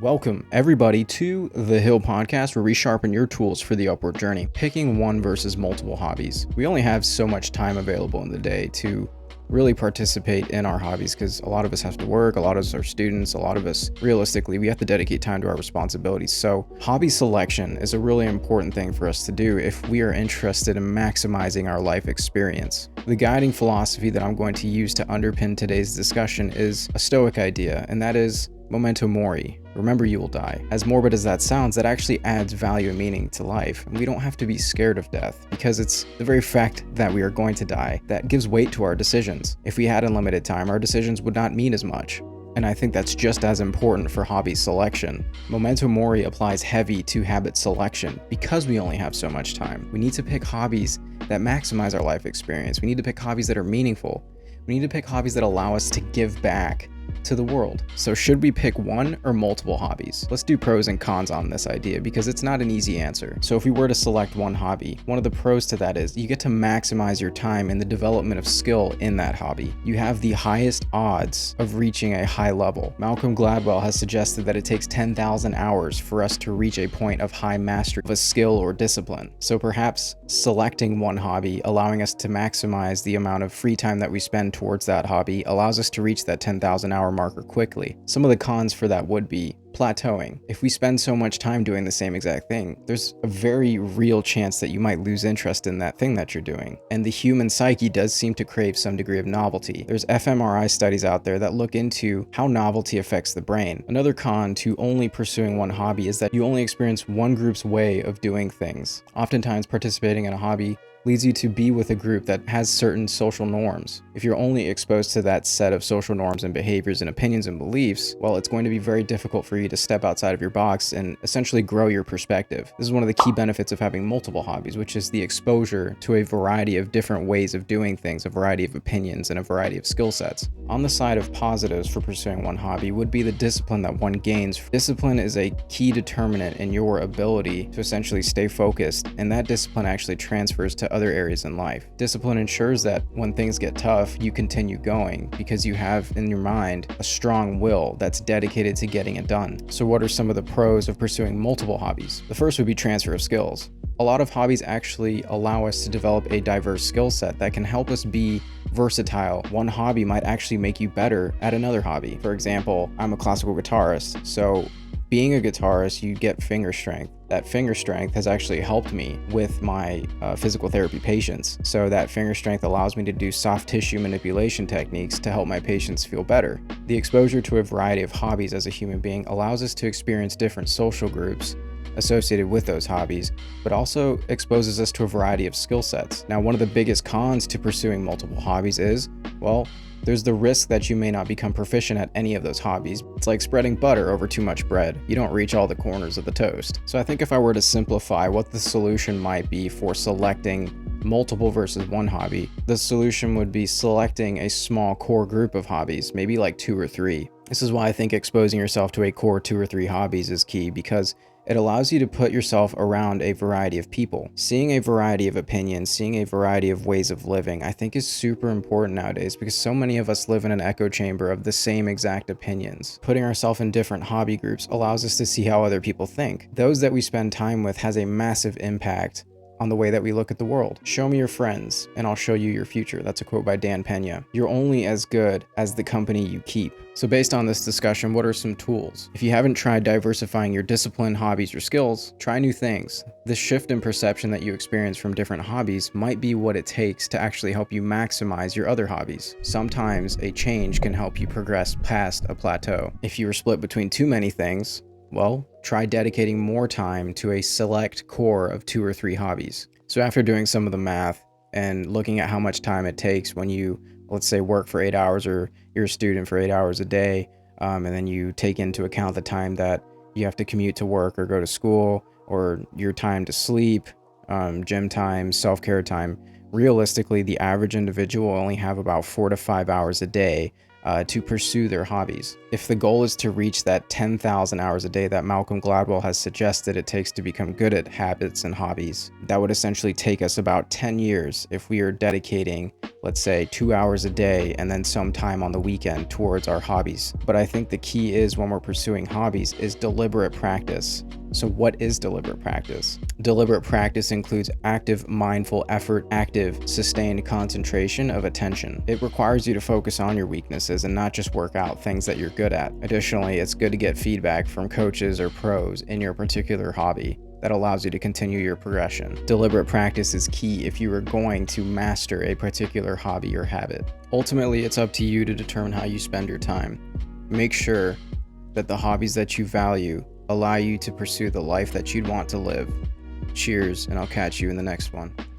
Welcome, everybody, to the Hill Podcast, where we sharpen your tools for the upward journey, picking one versus multiple hobbies. We only have so much time available in the day to really participate in our hobbies because a lot of us have to work, a lot of us are students, a lot of us, realistically, we have to dedicate time to our responsibilities. So hobby selection is a really important thing for us to do if we are interested in maximizing our life experience. The guiding philosophy that I'm going to use to underpin today's discussion is a Stoic idea, and that is memento mori. Remember, you will die. As morbid as that sounds, that actually adds value and meaning to life. And we don't have to be scared of death because it's the very fact that we are going to die that gives weight to our decisions. If we had unlimited time, our decisions would not mean as much. And I think that's just as important for hobby selection. Memento mori applies heavy to habit selection because we only have so much time. We need to pick hobbies that maximize our life experience. We need to pick hobbies that are meaningful. We need to pick hobbies that allow us to give back to the world. So should we pick one or multiple hobbies? Let's do pros and cons on this idea because it's not an easy answer. So if we were to select one hobby, one of the pros to that is you get to maximize your time in the development of skill in that hobby. You have the highest odds of reaching a high level. Malcolm Gladwell has suggested that it takes 10,000 hours for us to reach a point of high mastery of a skill or discipline. So perhaps selecting one hobby, allowing us to maximize the amount of free time that we spend towards that hobby, allows us to reach that 10,000 hour marker quickly. Some of the cons for that would be plateauing. If we spend so much time doing the same exact thing, there's a very real chance that you might lose interest in that thing that you're doing. And the human psyche does seem to crave some degree of novelty. There's fMRI studies out there that look into how novelty affects the brain. Another con to only pursuing one hobby is that you only experience one group's way of doing things. Oftentimes, participating in a hobby leads you to be with a group that has certain social norms. If you're only exposed to that set of social norms and behaviors and opinions and beliefs, well, it's going to be very difficult for you to step outside of your box and essentially grow your perspective. This is one of the key benefits of having multiple hobbies, which is the exposure to a variety of different ways of doing things, a variety of opinions, and a variety of skill sets. On the side of positives for pursuing one hobby would be the discipline that one gains. Discipline is a key determinant in your ability to essentially stay focused, and that discipline actually transfers to other areas in life. Discipline ensures that when things get tough, you continue going because you have in your mind a strong will that's dedicated to getting it done. So what are some of the pros of pursuing multiple hobbies? The first would be transfer of skills. A lot of hobbies actually allow us to develop a diverse skill set that can help us be versatile. One hobby might actually make you better at another hobby. For example, I'm a classical guitarist, so being a guitarist, you get finger strength. That finger strength has actually helped me with my physical therapy patients. So that finger strength allows me to do soft tissue manipulation techniques to help my patients feel better. The exposure to a variety of hobbies as a human being allows us to experience different social groups associated with those hobbies, but also exposes us to a variety of skill sets. Now, one of the biggest cons to pursuing multiple hobbies is, well, there's the risk that you may not become proficient at any of those hobbies. It's like spreading butter over too much bread. You don't reach all the corners of the toast. So I think if I were to simplify what the solution might be for selecting multiple versus one hobby, the solution would be selecting a small core group of hobbies, maybe like 2 or 3. This is why I think exposing yourself to a core 2 or 3 hobbies is key, because it allows you to put yourself around a variety of people. Seeing a variety of opinions, seeing a variety of ways of living, I think is super important nowadays because so many of us live in an echo chamber of the same exact opinions. Putting ourselves in different hobby groups allows us to see how other people think. Those that we spend time with has a massive impact on the way that we look at the world. Show me your friends and I'll show you your future. That's a quote by Dan Pena. You're only as good as the company you keep. So based on this discussion, what are some tools? If you haven't tried diversifying your discipline, hobbies, or skills, try new things. This shift in perception that you experience from different hobbies might be what it takes to actually help you maximize your other hobbies. Sometimes a change can help you progress past a plateau. If you were split between too many things, well, try dedicating more time to a select core of 2 or 3 hobbies. So after doing some of the math and looking at how much time it takes when you, let's say, work for 8 hours or you're a student for 8 hours a day, and then you take into account the time that you have to commute to work or go to school, or your time to sleep, gym time, self-care time, realistically, the average individual will only have about 4 to 5 hours a day to pursue their hobbies. If the goal is to reach that 10,000 hours a day that Malcolm Gladwell has suggested it takes to become good at habits and hobbies, that would essentially take us about 10 years if we are dedicating, let's say, 2 hours a day and then some time on the weekend towards our hobbies. But I think the key is, when we're pursuing hobbies, is deliberate practice. So what is deliberate practice? Deliberate practice includes active, mindful effort, active, sustained concentration of attention. It requires you to focus on your weaknesses and not just work out things that you're good at. Additionally, it's good to get feedback from coaches or pros in your particular hobby that allows you to continue your progression. Deliberate practice is key if you are going to master a particular hobby or habit. Ultimately, it's up to you to determine how you spend your time. Make sure that the hobbies that you value allow you to pursue the life that you'd want to live. Cheers, and I'll catch you in the next one.